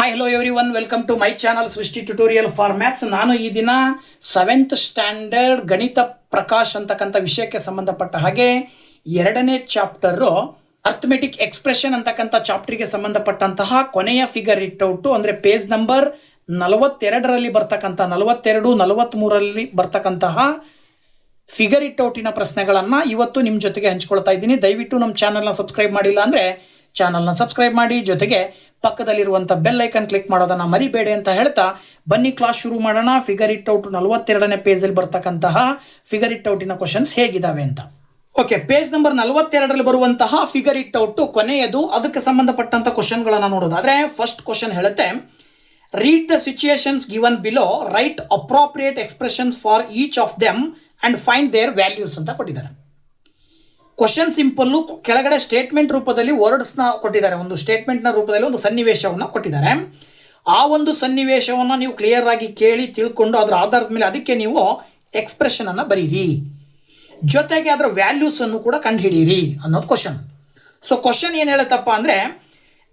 Hi hello everyone, welcome to my channel Srishti tutorial for maths. ನಾನು ಈ ದಿನ 7th standard ಗಣಿತ ಪ್ರಕಾಶ್ ಅಂತಕ್ಕಂಥ ವಿಷಯಕ್ಕೆ ಸಂಬಂಧಪಟ್ಟ ಹಾಗೆ 2ನೇ ಚಾಪ್ಟರು ಅರ್ಥಮೆಟಿಕ್ ಎಕ್ಸ್ಪ್ರೆಷನ್ ಅಂತಕ್ಕಂಥ ಚಾಪ್ಟರ್ಗೆ ಸಂಬಂಧಪಟ್ಟಂತಹ ಕೊನೆಯ ಫಿಗರ್ ಇಟ್ಔಟು ಅಂದರೆ ಪೇಜ್ ನಂಬರ್ 42ರಲ್ಲಿ ಬರ್ತಕ್ಕಂಥ 42, 43ರಲ್ಲಿ ಬರ್ತಕ್ಕಂತಹ ಫಿಗರ್ ಇಟ್ಔಟಿನ ಪ್ರಶ್ನೆಗಳನ್ನು ಇವತ್ತು ನಿಮ್ಮ ಜೊತೆಗೆ ಹಂಚ್ಕೊಳ್ತಾ ಇದ್ದೀನಿ. ದಯವಿಟ್ಟು ನಮ್ಮ ಚಾನಲ್ನ ಸಬ್ಸ್ಕ್ರೈಬ್ ಮಾಡಿಲ್ಲ ಅಂದರೆ ಚಾನಲ್ನ ಸಬ್ಸ್ಕ್ರೈಬ್ ಮಾಡಿ, ಜೊತೆಗೆ ಪಕ್ಕದಲ್ಲಿರುವಂಥ ಬೆಲ್ ಐಕನ್ ಕ್ಲಿಕ್ ಮಾಡೋದನ್ನು ಮರಿಬೇಡಿ ಅಂತ ಹೇಳ್ತಾ ಬನ್ನಿ ಕ್ಲಾಸ್ ಶುರು ಮಾಡೋಣ. ಫಿಗರ್ ಇಟ್ಔಟ್ 42ನೇ ಪೇಜಲ್ಲಿ ಬರ್ತಕ್ಕಂತಹ ಫಿಗರ್ ಇಟ್ಔಟಿನ ಕ್ವಶನ್ಸ್ ಹೇಗಿದ್ದಾವೆ ಅಂತ. ಓಕೆ, ಪೇಜ್ ನಂಬರ್ 42ರಲ್ಲಿ ಬರುವಂತಹ ಫಿಗರ್ ಇಟ್ಔಟ್ ಕೊನೆಯದು. ಅದಕ್ಕೆ ಸಂಬಂಧಪಟ್ಟಂಥ ಕ್ವಶನ್ಗಳನ್ನು ನೋಡೋದಾದ್ರೆ ಫಸ್ಟ್ ಕ್ವಶನ್ ಹೇಳುತ್ತೆ, read the situations given below, write appropriate expressions for each of them and find their values ಅಂತ ಕೊಟ್ಟಿದ್ದಾರೆ. ಕ್ವಶನ್ ಸಿಂಪಲ್ಲು, ಕೆಳಗಡೆ ಸ್ಟೇಟ್ಮೆಂಟ್ ರೂಪದಲ್ಲಿ ವರ್ಡ್ಸ್ನ ಕೊಟ್ಟಿದ್ದಾರೆ. ಒಂದು ಸ್ಟೇಟ್ಮೆಂಟ್ನ ರೂಪದಲ್ಲಿ ಒಂದು ಸನ್ನಿವೇಶವನ್ನು ಕೊಟ್ಟಿದ್ದಾರೆ. ಆ ಒಂದು ಸನ್ನಿವೇಶವನ್ನು ನೀವು ಕ್ಲಿಯರ್ ಆಗಿ ಕೇಳಿ ತಿಳ್ಕೊಂಡು ಅದರ ಆಧಾರದ ಮೇಲೆ ಅದಕ್ಕೆ ನೀವು ಎಕ್ಸ್ಪ್ರೆಷನ್ ಅನ್ನು ಬರೀರಿ, ಜೊತೆಗೆ ಅದರ ವ್ಯಾಲ್ಯೂಸ್ ಅನ್ನು ಕೂಡ ಕಂಡುಹಿಡಿಯಿರಿ ಅನ್ನೋದು ಕ್ವಶನ್. ಸೊ ಕ್ವಶನ್ ಏನು ಹೇಳುತ್ತಪ್ಪ ಅಂದರೆ,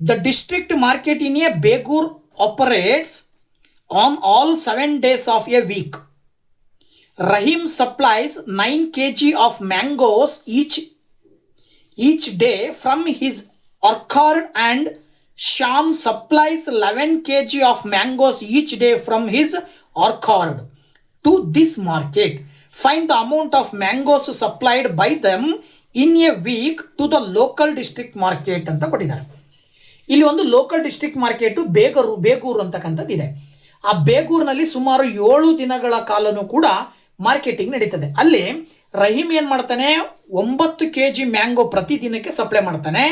the district market in a Begur operates on all 7 days of a week. Rahim supplies 9 kg of mangoes each day from his orchard, and Sham supplies 11 kg of mangoes each day from his orchard to this market. Find the amount of mangoes supplied by them in a week to the local district market ಅಂತ ಕೊಟ್ಟಿದ್ದಾರೆ. ಇಲ್ಲಿ ಒಂದು local district market Begur ಅಂತಕ್ಕಂಥದ್ದು ಇದೆ. ಆ ಬೇಗೂರಿನಲ್ಲಿ ಸುಮಾರು 7 ದಿನಗಳ ಕಾಲನೂ ಕೂಡ ಮಾರ್ಕೆಟಿಂಗ್ ನಡೀತದೆ. ಅಲ್ಲಿ ರಹೀಮ್ ಏನು ಮಾಡ್ತಾನೆ, 9 kg ಮ್ಯಾಂಗೋ ಪ್ರತಿದಿನಕ್ಕೆ ಸಪ್ಲೈ ಮಾಡ್ತಾನೆ.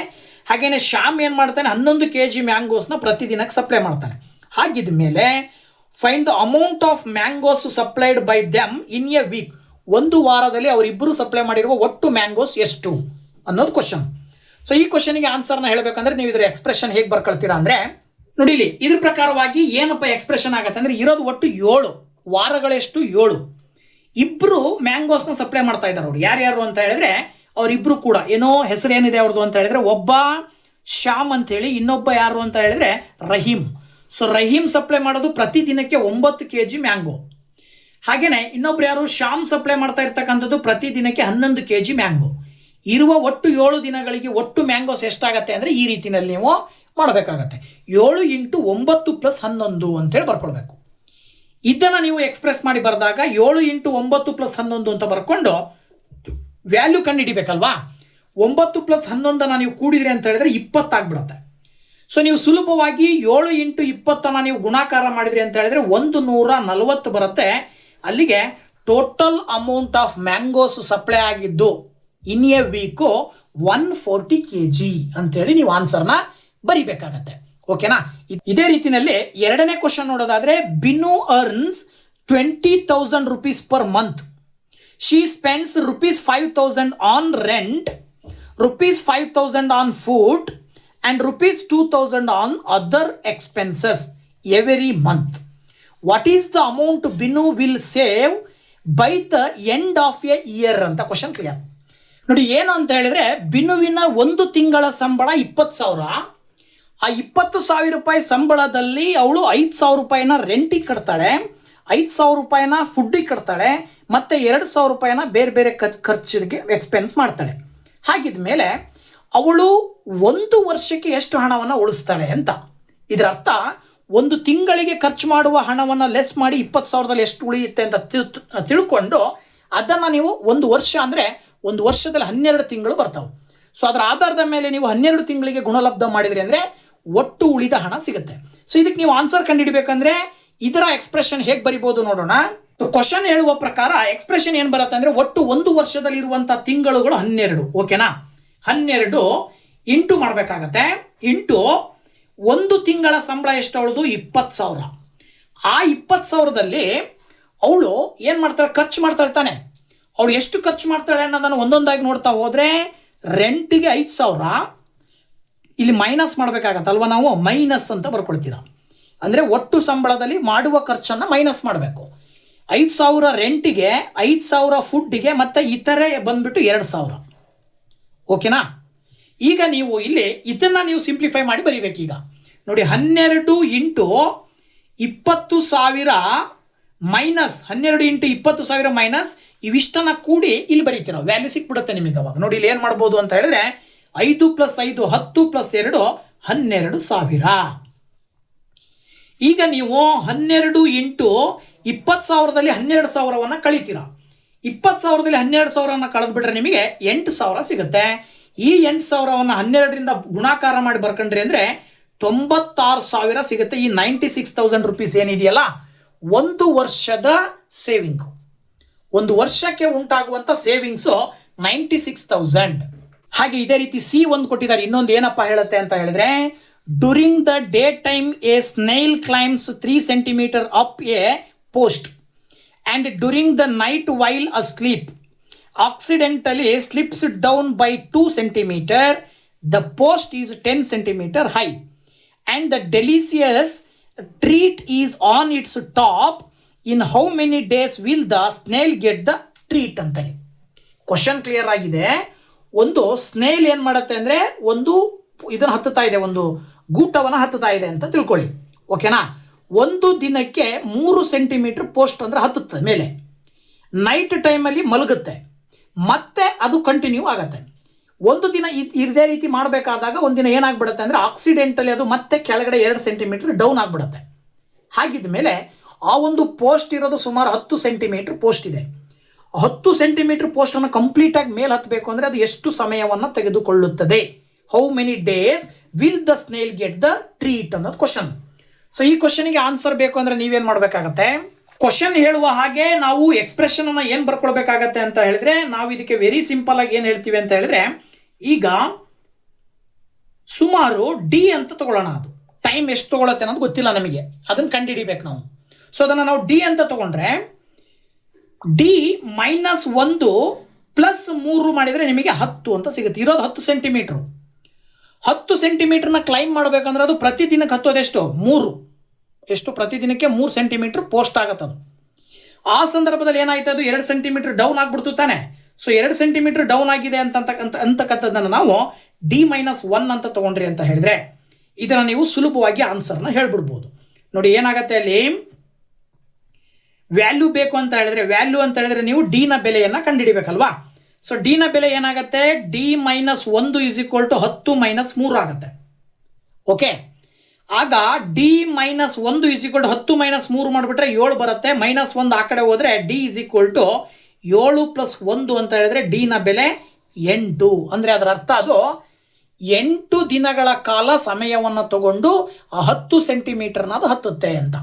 ಹಾಗೇನೆ ಶ್ಯಾಮ್ ಏನು ಮಾಡ್ತಾನೆ, 11 kg ಮ್ಯಾಂಗೋಸ್ನ ಪ್ರತಿದಿನಕ್ಕೆ ಸಪ್ಲೈ ಮಾಡ್ತಾನೆ. ಹಾಗಿದ ಮೇಲೆ find the amount of mangoes supplied by them in a week. ಒಂದು ವಾರದಲ್ಲಿ ಅವರಿಬ್ಬರು ಸಪ್ಲೈ ಮಾಡಿರುವ ಒಟ್ಟು ಮ್ಯಾಂಗೋಸ್ ಎಷ್ಟು ಅನ್ನೋದು ಕ್ವಶನ್. ಸೊ ಈ ಕ್ವಶನ್ಗೆ ಆನ್ಸರ್ನ ಹೇಳಬೇಕಂದ್ರೆ ನೀವು ಇದರ ಎಕ್ಸ್ಪ್ರೆಷನ್ ಹೇಗೆ ಬರ್ಕೊಳ್ತೀರಾ ಅಂದರೆ, ನೋಡಿ ಇಲ್ಲಿ ಇದ್ರ ಪ್ರಕಾರವಾಗಿ ಏನಪ್ಪ ಎಕ್ಸ್ಪ್ರೆಷನ್ ಆಗುತ್ತೆ ಅಂದರೆ, ಇರೋದು ಒಟ್ಟು 7 ವಾರಗಳೆಷ್ಟು 7. ಇಬ್ಬರು ಮ್ಯಾಂಗೋಸ್ನ ಸಪ್ಲೈ ಮಾಡ್ತಾ ಇದ್ದಾರೆ. ಅವರು ಯಾರ್ಯಾರು ಅಂತ ಹೇಳಿದ್ರೆ ಅವರಿಬ್ಬರು ಕೂಡ ಏನೋ ಹೆಸರು ಏನಿದೆ ಅವ್ರದ್ದು ಅಂತ ಹೇಳಿದ್ರೆ, ಒಬ್ಬ ಶ್ಯಾಮ್ ಅಂತೇಳಿ, ಇನ್ನೊಬ್ಬ ಯಾರು ಅಂತ ಹೇಳಿದ್ರೆ ರಹೀಮ್. ಸೊ ರಹೀಮ್ ಸಪ್ಲೈ ಮಾಡೋದು ಪ್ರತಿದಿನಕ್ಕೆ 9 kg ಮ್ಯಾಂಗೋ. ಹಾಗೇನೆ ಇನ್ನೊಬ್ರು ಯಾರು, ಶ್ಯಾಮ್ ಸಪ್ಲೈ ಮಾಡ್ತಾ ಇರ್ತಕ್ಕಂಥದ್ದು ಪ್ರತಿದಿನಕ್ಕೆ 11 kg ಮ್ಯಾಂಗೋ. ಇರುವ ಒಟ್ಟು 7 ದಿನಗಳಿಗೆ ಒಟ್ಟು ಮ್ಯಾಂಗೋಸ್ ಎಷ್ಟಾಗತ್ತೆ ಅಂದರೆ ಈ ರೀತಿಯಲ್ಲಿ ನೀವು ಮಾಡಬೇಕಾಗತ್ತೆ. 7 × 9 + 11 ಅಂತೇಳಿ ಬರ್ಕೊಳ್ಬೇಕು. ಇದನ್ನು ನೀವು ಎಕ್ಸ್ಪ್ರೆಸ್ ಮಾಡಿ ಬರೆದಾಗ 7 × 9 + 11 ಅಂತ ಬರ್ಕೊಂಡು ವ್ಯಾಲ್ಯೂ ಕಂಡು ಹಿಡಿಬೇಕಲ್ವಾ. 9 + 11 ನೀವು ಕೂಡಿದ್ರಿ ಅಂತ ಹೇಳಿದ್ರೆ 20 ಆಗಿಬಿಡುತ್ತೆ. ಸೊ ನೀವು ಸುಲಭವಾಗಿ 7 × 20 ನೀವು ಗುಣಾಕಾರ ಮಾಡಿದ್ರಿ ಅಂತ ಹೇಳಿದ್ರೆ 140 ಬರುತ್ತೆ. ಅಲ್ಲಿಗೆ total amount of mangoes supply ಆಗಿದ್ದು ಇನ್ ಎ ವೀಕು 140 kg ಅಂತೇಳಿ ನೀವು ಆನ್ಸರ್ನ ಬರಿಬೇಕಾಗತ್ತೆ. ಓಕೆನಾ. ಇದೇ ರೀತಿಯಲ್ಲಿ 2ನೇ ಕ್ವಶನ್ ನೋಡೋದಾದ್ರೆ, ಬಿನು earns 20,000 rupees per month. She spends ₹5,000 on rent, ₹5,000 on food, and ₹2,000 on other expenses every month. What is the amount Binu will save by the end of a year ಅಂತ question clear. ನೋಡಿ ಏನು ಅಂತ ಹೇಳಿದ್ರೆ, ಬಿನುವಿನ ಒಂದು ತಿಂಗಳ ಸಂಬಳ 20,000. ಆ 20,000 ರೂಪಾಯಿ ಸಂಬಳದಲ್ಲಿ ಅವಳು 5,000 ರೂಪಾಯಿನ ರೆಂಟಿಗೆ ಕಟ್ತಾಳೆ, 5,000 ರೂಪಾಯಿನ ಫುಡ್ಡಿಗೆ ಕಟ್ತಾಳೆ, ಮತ್ತು 2,000 ರೂಪಾಯಿನ ಬೇರೆ ಬೇರೆ ಖರ್ಚಿಗೆ ಎಕ್ಸ್ಪೆನ್ಸ್ ಮಾಡ್ತಾಳೆ. ಹಾಗಿದ ಮೇಲೆ ಅವಳು 1 ವರ್ಷಕ್ಕೆ ಎಷ್ಟು ಹಣವನ್ನು ಉಳಿಸ್ತಾಳೆ ಅಂತ. ಇದರ ಅರ್ಥ, ಒಂದು ತಿಂಗಳಿಗೆ ಖರ್ಚು ಮಾಡುವ ಹಣವನ್ನು ಲೆಸ್ ಮಾಡಿ 20,000ದಲ್ಲಿ ಎಷ್ಟು ಉಳಿಯುತ್ತೆ ಅಂತ ತಿಳ್ಕೊಂಡು ಅದನ್ನು ನೀವು 1 ವರ್ಷ ಅಂದರೆ 1 ವರ್ಷದಲ್ಲಿ 12 ತಿಂಗಳು ಬರ್ತಾವೆ. ಸೊ ಅದರ ಆಧಾರದ ಮೇಲೆ ನೀವು 12 ತಿಂಗಳಿಗೆ ಗುಣಲಬ್ಧ ಮಾಡಿದ್ರಿ ಅಂದರೆ ಒಟ್ಟು ಉಳಿದ ಹಣ ಸಿಗುತ್ತೆ. ಸೊ ಇದಕ್ಕೆ ನೀವು ಆನ್ಸರ್ ಕಂಡುಹಿಡಬೇಕಂದ್ರೆ ಇದರ ಎಕ್ಸ್ಪ್ರೆಷನ್ ಹೇಗೆ ಬರಿಬೋದು ನೋಡೋಣ. ಕ್ವಶನ್ ಹೇಳುವ ಪ್ರಕಾರ ಎಕ್ಸ್ಪ್ರೆಷನ್ ಏನು ಬರುತ್ತೆ ಅಂದರೆ, ಒಟ್ಟು 1 ವರ್ಷದಲ್ಲಿ ಇರುವಂಥ ತಿಂಗಳುಗಳು 12. ಓಕೆನಾ. 12 ಇಂಟು ಮಾಡಬೇಕಾಗತ್ತೆ. ಇಂಟು ಒಂದು ತಿಂಗಳ ಸಂಬಳ ಎಷ್ಟು ಅವಳದು 20,000. ಆ 20,000ದಲ್ಲಿ ಅವಳು ಏನು ಮಾಡ್ತಾಳೆ, ಖರ್ಚು ಮಾಡ್ತಾಳೆ ತಾನೆ. ಅವಳು ಎಷ್ಟು ಖರ್ಚು ಮಾಡ್ತಾಳೆ ಅನ್ನೋದನ್ನು ಒಂದೊಂದಾಗಿ ನೋಡ್ತಾ ಹೋದರೆ, ರೆಂಟಿಗೆ 5,000 ಇಲ್ಲಿ ಮೈನಸ್ ಮಾಡಬೇಕಾಗತ್ತಲ್ವ, ನಾವು ಮೈನಸ್ ಅಂತ ಬರ್ಕೊಳ್ತೀರ. ಅಂದರೆ ಒಟ್ಟು ಸಂಬಳದಲ್ಲಿ ಮಾಡುವ ಖರ್ಚನ್ನು ಮೈನಸ್ ಮಾಡಬೇಕು. 5,000 ರೆಂಟಿಗೆ, 5,000 ಫುಡ್ಡಿಗೆ, ಮತ್ತು ಇತರೆ ಬಂದ್ಬಿಟ್ಟು 2,000. ಓಕೆನಾ. ಈಗ ನೀವು ಇಲ್ಲಿ ಇದನ್ನು ನೀವು ಸಿಂಪ್ಲಿಫೈ ಮಾಡಿ ಬರೀಬೇಕು. ಈಗ ನೋಡಿ 12 ಇಂಟು 20,000 ಮೈನಸ್ 12 ಇಂಟು 20,000 ಮೈನಸ್ ಇವಿಷ್ಟನ್ನ ಕೂಡಿ ಇಲ್ಲಿ ಬರೀತೀರ, ವ್ಯಾಲ್ಯೂ ಸಿಕ್ಬಿಡುತ್ತೆ ನಿಮಗೆ. ಅವಾಗ ನೋಡಿ ಇಲ್ಲಿ ಏನು ಮಾಡ್ಬೋದು ಅಂತ ಹೇಳಿದ್ರೆ 5 + 5 10 + 2 12,000. ಈಗ ನೀವು 12 ಇಂಟು 20,000ದಲ್ಲಿ 12,000ವನ್ನು ಕಳಿತೀರ. 20,000ದಲ್ಲಿ 12,000ವನ್ನು ಕಳೆದ್ಬಿಟ್ರೆ ನಿಮಗೆ 8,000 ಸಿಗುತ್ತೆ. ಈ 8,000ವನ್ನು 12ರಿಂದ ಗುಣಾಕಾರ ಮಾಡಿ ಬರ್ಕೊಂಡ್ರಿ ಅಂದರೆ 96,000 ಸಿಗುತ್ತೆ. ಈ 96,000 ರುಪೀಸ್ ಏನಿದೆಯಲ್ಲ, ಒಂದು ವರ್ಷದ ಸೇವಿಂಗು, ಒಂದು ವರ್ಷಕ್ಕೆ ಉಂಟಾಗುವಂಥ ಸೇವಿಂಗ್ಸು 96,000. ಹಾಗೆ ಇದೇ ರೀತಿ C1 ಕೊಟ್ಟಿದ್ದಾರೆ. ಇನ್ನೊಂದು ಏನಪ್ಪ ಹೇಳುತ್ತೆ ಅಂತ ಹೇಳಿದ್ರೆ, during the day time A snail claims 3 centimeter up A post and during the night while asleep accidentally slips down by 2 centimeter, the post is 10 centimeter high and the delicious treat is on its top. In how many days will the snail get the treat ಅಂತೇಳಿ question clear ಆಗಿದೆ. ಒಂದು snail ಏನು ಮಾಡುತ್ತೆ ಅಂದರೆ ಒಂದು ಇದನ್ನು ಹತ್ತುತ್ತಾ ಇದೆ, ಒಂದು ಗೂಟವನ್ನು ಹತ್ತುತ್ತಾ ಇದೆ ಅಂತ ತಿಳ್ಕೊಳ್ಳಿ, ಓಕೆನಾ. ಒಂದು ದಿನಕ್ಕೆ 3 centimeter ಪೋಸ್ಟ್ ಅಂದರೆ ಹತ್ತುತ್ತೆ ಮೇಲೆ, ನೈಟ್ ಟೈಮಲ್ಲಿ ಮಲಗುತ್ತೆ, ಮತ್ತೆ ಅದು ಕಂಟಿನ್ಯೂ ಆಗುತ್ತೆ. ಒಂದು ದಿನ ಇದೇ ರೀತಿ ಮಾಡಬೇಕಾದಾಗ ಒಂದಿನ ಏನಾಗ್ಬಿಡುತ್ತೆ ಅಂದರೆ ಆಕ್ಸಿಡೆಂಟಲ್ಲಿ ಅದು ಮತ್ತೆ ಕೆಳಗಡೆ 2 centimeter ಡೌನ್ ಆಗಿಬಿಡುತ್ತೆ. ಹಾಗಿದ ಮೇಲೆ ಆ ಒಂದು ಪೋಸ್ಟ್ ಇರೋದು ಸುಮಾರು 10 centimeter ಪೋಸ್ಟ್ ಇದೆ. 10 centimeter ಪೋಸ್ಟನ್ನು ಕಂಪ್ಲೀಟಾಗಿ ಮೇಲೆ ಹತ್ತಬೇಕು ಅಂದರೆ ಅದು ಎಷ್ಟು ಸಮಯವನ್ನು ತೆಗೆದುಕೊಳ್ಳುತ್ತದೆ? How many days will the snail get the treat ಅನ್ನೋದು ಕ್ವಶನ್. ಸೊ ಈ ಕ್ವಶನಿಗೆ ಆನ್ಸರ್ ಬೇಕು ಅಂದರೆ ನೀವೇನು ಮಾಡಬೇಕಾಗತ್ತೆ? ಕ್ವಶನ್ ಹೇಳುವ ಹಾಗೆ ನಾವು ಎಕ್ಸ್ಪ್ರೆಷನ್ ಅನ್ನು ಏನು ಬರ್ಕೊಳ್ಬೇಕಾಗತ್ತೆ ಅಂತ ಹೇಳಿದ್ರೆ, ನಾವು ಇದಕ್ಕೆ ವೆರಿ ಸಿಂಪಲ್ ಆಗಿ ಏನು ಹೇಳ್ತೀವಿ ಅಂತ ಹೇಳಿದ್ರೆ, ಈಗ ಸುಮಾರು ಡಿ ಅಂತ ತಗೊಳ್ಳೋಣ. ಅದು ಟೈಮ್ ಎಷ್ಟು ತಗೊಳತ್ತೆ ಅನ್ನೋದು ಗೊತ್ತಿಲ್ಲ ನಮಗೆ, ಅದನ್ನು ಕಂಡುಹಿಡಿಬೇಕು ನಾವು. ಸೊ ಅದನ್ನು ನಾವು ಡಿ ಅಂತ ತಗೊಂಡ್ರೆ ಡಿ -1 + 3 ಮಾಡಿದರೆ ನಿಮಗೆ 10 ಅಂತ ಸಿಗುತ್ತೆ. ಇರೋದು 10 centimeter. 10 centimeterನ ಕ್ಲೈಮ್ ಮಾಡಬೇಕಂದ್ರೆ ಅದು ಪ್ರತಿದಿನಕ್ಕೆ ಹತ್ತೋದೆಷ್ಟು? 3. ಎಷ್ಟು? ಪ್ರತಿದಿನಕ್ಕೆ 3 centimeter ಪೋಸ್ಟ್ ಆಗುತ್ತದು. ಆ ಸಂದರ್ಭದಲ್ಲಿ ಏನಾಯ್ತು, ಅದು 2 centimeter ಡೌನ್ ಆಗಿಬಿಡ್ತು ತಾನೆ. ಸೊ 2 centimeter ಡೌನ್ ಆಗಿದೆ ಅಂತಕ್ಕಂಥದ್ದನ್ನು ನಾವು D-1 ಅಂತ ತಗೊಂಡ್ರಿ ಅಂತ ಹೇಳಿದ್ರೆ ಇದನ್ನು ನೀವು ಸುಲಭವಾಗಿ ಆನ್ಸರ್ನ ಹೇಳ್ಬಿಡ್ಬೋದು. ನೋಡಿ ಏನಾಗುತ್ತೆ, ಅಲ್ಲಿ ವ್ಯಾಲ್ಯೂ ಬೇಕು ಅಂತ ಹೇಳಿದ್ರೆ, ವ್ಯಾಲ್ಯೂ ಅಂತ ಹೇಳಿದ್ರೆ ನೀವು ಡಿನ ಬೆಲೆಯನ್ನು ಕಂಡುಹಿಡಿಬೇಕಲ್ವಾ. ಸೊ ಡಿನ ಬೆಲೆ ಏನಾಗುತ್ತೆ, D-1 = 10 - 3 ಆಗುತ್ತೆ. ಓಕೆ, ಆಗ D-1 = 10 - 3 ಮಾಡಿಬಿಟ್ರೆ 7 ಬರುತ್ತೆ. -1 ಆ ಕಡೆ ಹೋದರೆ D = 7 + 1 ಅಂತ ಹೇಳಿದ್ರೆ ಡಿನ ಬೆಲೆ 8. ಅಂದರೆ ಅದರ ಅರ್ಥ ಅದು 8 ದಿನಗಳ ಕಾಲ ಸಮಯವನ್ನು ತಗೊಂಡು 10 centimeterನ ಅದು ಹತ್ತುತ್ತೆ ಅಂತ.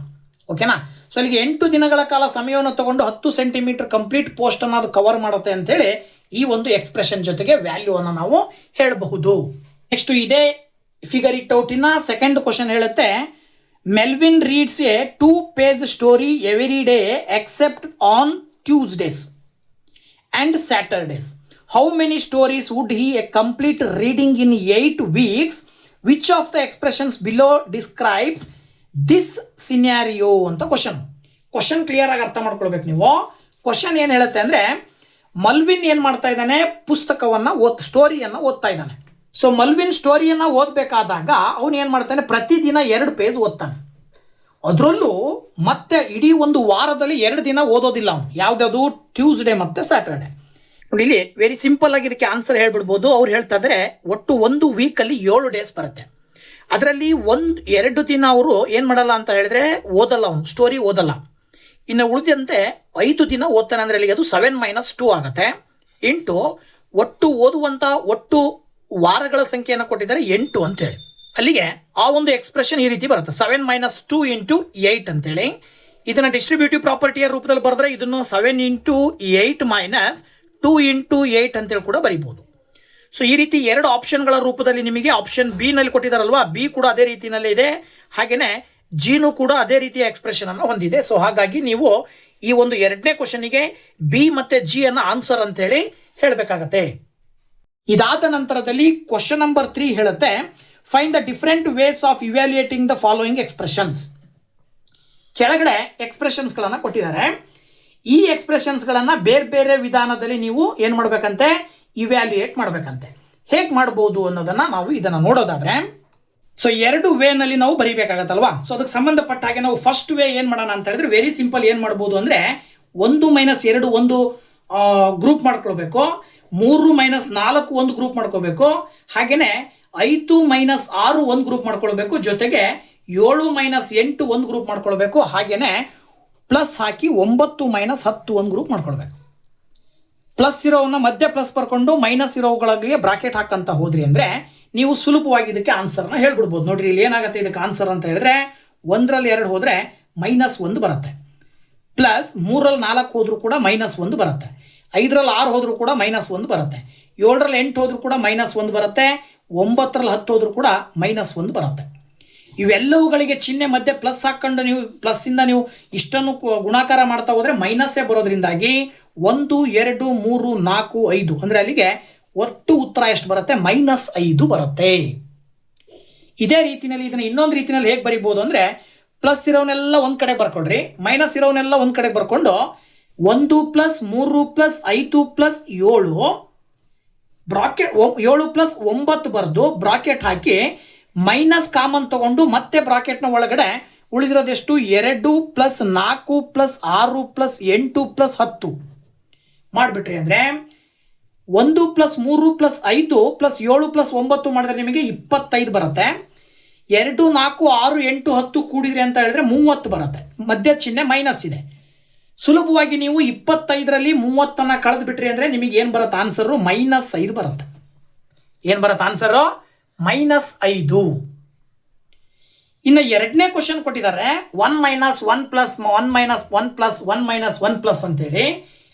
ಓಕೆನಾ. ಸೊ ಅಲ್ಲಿಗೆ 8 ದಿನಗಳ ಕಾಲ ಸಮಯವನ್ನು ತಗೊಂಡು 10 centimeter ಕಂಪ್ಲೀಟ್ ಪೋಸ್ಟನ್ನು ಅದು ಕವರ್ ಮಾಡುತ್ತೆ ಅಂತೇಳಿ ಈ ಒಂದು ಎಕ್ಸ್ಪ್ರೆಷನ್ ಜೊತೆಗೆ ವ್ಯಾಲ್ಯೂವನ್ನು ನಾವು ಹೇಳಬಹುದು. ನೆಕ್ಸ್ಟ್ ಇದೇ ಫಿಗರ್ ಇಟ್ ಔಟಿನ ಸೆಕೆಂಡ್ ಕ್ವಶನ್ ಹೇಳುತ್ತೆ, Melvin reads a 2-page story every day except on Tuesdays and Saturdays. How many stories would he a complete reading in 8 weeks? Which of the expressions below describes this scenario ಅಂತ question clear ಆಗಿ ಅರ್ಥ ಮಾಡ್ಕೊಳ್ಬೇಕು ನೀವು. Question ಏನು ಹೇಳುತ್ತೆ ಅಂದರೆ, ಮಲ್ವಿನ್ ಏನು ಮಾಡ್ತಾ ಇದ್ದಾನೆ, ಪುಸ್ತಕವನ್ನು ಸ್ಟೋರಿಯನ್ನು ಓದ್ತಾ ಇದ್ದಾನೆ. ಸೊ ಮಲ್ವಿನ್ ಸ್ಟೋರಿಯನ್ನು ಓದಬೇಕಾದಾಗ ಅವನು ಏನು ಮಾಡ್ತಾನೆ, ಪ್ರತಿದಿನ 2 ಪೇಜ್ ಓದ್ತಾನೆ. ಅದರಲ್ಲೂ ಮತ್ತೆ ಇಡೀ ಒಂದು ವಾರದಲ್ಲಿ 2 ದಿನ ಓದೋದಿಲ್ಲ ಅವನು. ಯಾವುದ್ಯಾವುದು? ಟ್ಯೂಸ್ಡೇ ಮತ್ತು ಸ್ಯಾಟರ್ಡೆ. ನೋಡಿ ಇಲ್ಲಿ ವೆರಿ ಸಿಂಪಲ್ ಆಗಿ ಇದಕ್ಕೆ ಆನ್ಸರ್ ಹೇಳ್ಬಿಡ್ಬೋದು. ಅವ್ರು ಹೇಳ್ತಾ ಇದ್ದಾರೆ ಒಟ್ಟು ಒಂದು ವೀಕಲ್ಲಿ 7 days ಬರುತ್ತೆ. ಅದರಲ್ಲಿ 1-2 ದಿನ ಅವರು ಏನು ಮಾಡಲ್ಲ ಅಂತ ಹೇಳಿದ್ರೆ ಓದಲ್ಲ, ಅವನು ಸ್ಟೋರಿ ಓದಲ್ಲ. ಇನ್ನು ಉಳಿದಂತೆ 5 ದಿನ ಓದ್ತಾನೆ. ಅಂದರೆ ಅಲ್ಲಿಗೆ ಅದು 7 - 2 ಆಗುತ್ತೆ. ಇಂಟು ಒಟ್ಟು ಓದುವಂಥ ಒಟ್ಟು ವಾರಗಳ ಸಂಖ್ಯೆಯನ್ನು ಕೊಟ್ಟಿದ್ದಾರೆ 8 ಅಂತೇಳಿ. ಅಲ್ಲಿಗೆ ಆ ಒಂದು ಎಕ್ಸ್ಪ್ರೆಷನ್ ಈ ರೀತಿ ಬರುತ್ತೆ, 7 - 2 × 8 ಅಂತೇಳಿ. ಇದನ್ನು ಡಿಸ್ಟ್ರಿಬ್ಯೂಟಿವ್ ಪ್ರಾಪರ್ಟಿಯ ರೂಪದಲ್ಲಿ ಬರೆದ್ರೆ ಇದನ್ನು 7 × 8 - 2 × 8 ಅಂತೇಳಿ ಕೂಡ ಬರೀಬೋದು. ಸೊ ಈ ರೀತಿ 2 ಆಪ್ಷನ್ಗಳ ರೂಪದಲ್ಲಿ ನಿಮಗೆ ಆಪ್ಷನ್ ಬಿ ನಲ್ಲಿ ಕೊಟ್ಟಿದ್ದಾರಲ್ವಾ, ಬಿ ಕೂಡ ಅದೇ ರೀತಿಯಲ್ಲೇ ಇದೆ, ಹಾಗೆಯೇ ಜಿನೂ ಕೂಡ ಅದೇ ರೀತಿಯ ಎಕ್ಸ್ಪ್ರೆಷನ್ ಅನ್ನು ಹೊಂದಿದೆ. ಸೊ ಹಾಗಾಗಿ ನೀವು ಈ ಒಂದು 2ನೇ ಕ್ವಶನಿಗೆ ಬಿ ಮತ್ತು ಜಿ ಅನ್ನು ಆನ್ಸರ್ ಅಂತೇಳಿ ಹೇಳಬೇಕಾಗತ್ತೆ. ಇದಾದ ನಂತರದಲ್ಲಿ ಕ್ವಶನ್ ನಂಬರ್ 3 ಹೇಳುತ್ತೆ, find the different ways of evaluating the following expressions. ಕೆಳಗಡೆ ಎಕ್ಸ್ಪ್ರೆಷನ್ಸ್ಗಳನ್ನು ಕೊಟ್ಟಿದ್ದಾರೆ. ಈ ಎಕ್ಸ್ಪ್ರೆಷನ್ಸ್ಗಳನ್ನು ಬೇರೆ ಬೇರೆ ವಿಧಾನದಲ್ಲಿ ನೀವು ಏನು ಮಾಡಬೇಕಂತೆ, ಇವ್ಯಾಲ್ಯೂಯೇಟ್ ಮಾಡಬೇಕಂತೆ. ಹೇಗೆ ಮಾಡ್ಬೋದು ಅನ್ನೋದನ್ನು ನಾವು ಇದನ್ನು ನೋಡೋದಾದರೆ, ಸೊ ಎರಡು ವೇನಲ್ಲಿ ನಾವು ಬರೀಬೇಕಾಗತ್ತಲ್ವಾ. ಸೊ ಅದಕ್ಕೆ ಸಂಬಂಧಪಟ್ಟ ಹಾಗೆ ನಾವು ಫಸ್ಟ್ ವೇ ಏನು ಮಾಡೋಣ ಅಂತ ಹೇಳಿದ್ರೆ ವೆರಿ ಸಿಂಪಲ್. ಏನು ಮಾಡ್ಬೋದು ಅಂದರೆ 1 - 2 ಒಂದು ಗ್ರೂಪ್ ಮಾಡ್ಕೊಳ್ಬೇಕು, 3 - 4 ಒಂದು ಗ್ರೂಪ್ ಮಾಡ್ಕೋಬೇಕು, ಹಾಗೆಯೇ 5 - 6 ಒಂದು ಗ್ರೂಪ್ ಮಾಡ್ಕೊಳ್ಬೇಕು, ಜೊತೆಗೆ 7 - 8 ಒಂದು ಗ್ರೂಪ್ ಮಾಡ್ಕೊಳ್ಬೇಕು, ಹಾಗೆಯೇ ಪ್ಲಸ್ ಹಾಕಿ 9 - 10 ಒಂದು ಗ್ರೂಪ್ ಮಾಡ್ಕೊಳ್ಬೇಕು. ಪ್ಲಸ್ ಇರೋವನ್ನ ಮಧ್ಯೆ ಪ್ಲಸ್ ಬರ್ಕೊಂಡು ಮೈನಸ್ ಇರೋಗಳಿಗೆ ಬ್ರಾಕೆಟ್ ಹಾಕಂತ ಹೋದ್ರಿ ಅಂದರೆ ನೀವು ಸುಲಭವಾಗಿ ಇದಕ್ಕೆ ಆನ್ಸರ್ನ ಹೇಳ್ಬಿಡ್ಬೋದು. ನೋಡ್ರಿ ಇಲ್ಲಿ ಏನಾಗುತ್ತೆ ಇದಕ್ಕೆ ಆನ್ಸರ್ ಅಂತ ಹೇಳಿದ್ರೆ 1ರಲ್ಲಿ 2 ಹೋದರೆ -1 ಬರುತ್ತೆ, ಪ್ಲಸ್ 3ರಲ್ಲಿ 4 ಹೋದರೂ ಕೂಡ -1 ಬರುತ್ತೆ, 5ರಲ್ಲಿ 6 ಹೋದರೂ ಕೂಡ -1 ಬರುತ್ತೆ, 7ರಲ್ಲಿ 8 ಹೋದರೂ ಕೂಡ -1 ಬರುತ್ತೆ, 9ರಲ್ಲಿ 10 ಹೋದರೂ ಕೂಡ -1 ಬರುತ್ತೆ. ಇವೆಲ್ಲವುಗಳಿಗೆ ಚಿಹ್ನೆ ಮಧ್ಯೆ ಪ್ಲಸ್ ಹಾಕ್ಕೊಂಡು ನೀವು ಪ್ಲಸ್ಸಿಂದ ನೀವು ಇಷ್ಟನ್ನು ಗುಣಾಕಾರ ಮಾಡ್ತಾ ಹೋದರೆ ಮೈನಸ್ಸೇ ಬರೋದ್ರಿಂದಾಗಿ 1 2 3 4 5 ಅಂದರೆ ಅಲ್ಲಿಗೆ ಒಟ್ಟು ಉತ್ತರ ಎಷ್ಟು ಬರುತ್ತೆ? -5 ಬರುತ್ತೆ. ಇದೇ ರೀತಿಯಲ್ಲಿ ಇದನ್ನು ಇನ್ನೊಂದು ರೀತಿಯಲ್ಲಿ ಹೇಗೆ ಬರಿಬೋದು ಅಂದರೆ ಪ್ಲಸ್ ಇರೋವನ್ನೆಲ್ಲ ಒಂದು ಕಡೆ ಬರ್ಕೊಳ್ರಿ, ಮೈನಸ್ ಇರೋವನ್ನೆಲ್ಲ ಒಂದು ಕಡೆ ಬರ್ಕೊಂಡು 1 + 3 + 5 + 7 ಬ್ರಾಕೆಟ್ 7 + 9 ಬರೆದು ಬ್ರಾಕೆಟ್ ಹಾಕಿ ಮೈನಸ್ ಕಾಮನ್ ತಗೊಂಡು ಮತ್ತೆ ಬ್ರಾಕೆಟ್ನ ಒಳಗಡೆ ಉಳಿದಿರೋದೆಷ್ಟು 2 + 4 + 6 + 8 + 10 ಮಾಡಿಬಿಟ್ರಿ ಅಂದರೆ 1 + 3 + 5 + 7 + 9 ಮಾಡಿದ್ರೆ ನಿಮಗೆ 25 ಬರುತ್ತೆ. 2 4 6 8 10 ಕೂಡಿದ್ರಿ ಅಂತ ಹೇಳಿದ್ರೆ 30 ಬರುತ್ತೆ. ಮಧ್ಯ ಚಿಹ್ನೆ ಮೈನಸ್ ಇದೆ. ಸುಲಭವಾಗಿ ನೀವು 25ರಲ್ಲಿ 30ನ್ನು ಕಳೆದು ಬಿಟ್ರಿ ಅಂದರೆ ನಿಮಗೆ ಏನು ಬರುತ್ತೆ ಆನ್ಸರು? -5 ಬರುತ್ತೆ. ಏನು ಬರುತ್ತೆ ಆನ್ಸರು? -5. ಇನ್ನು ಎರಡನೇ ಕ್ವಶನ್ ಕೊಟ್ಟಿದ್ದಾರೆ 1 - 1 + 1 - 1 + 1 - 1 ಅಂತೇಳಿ.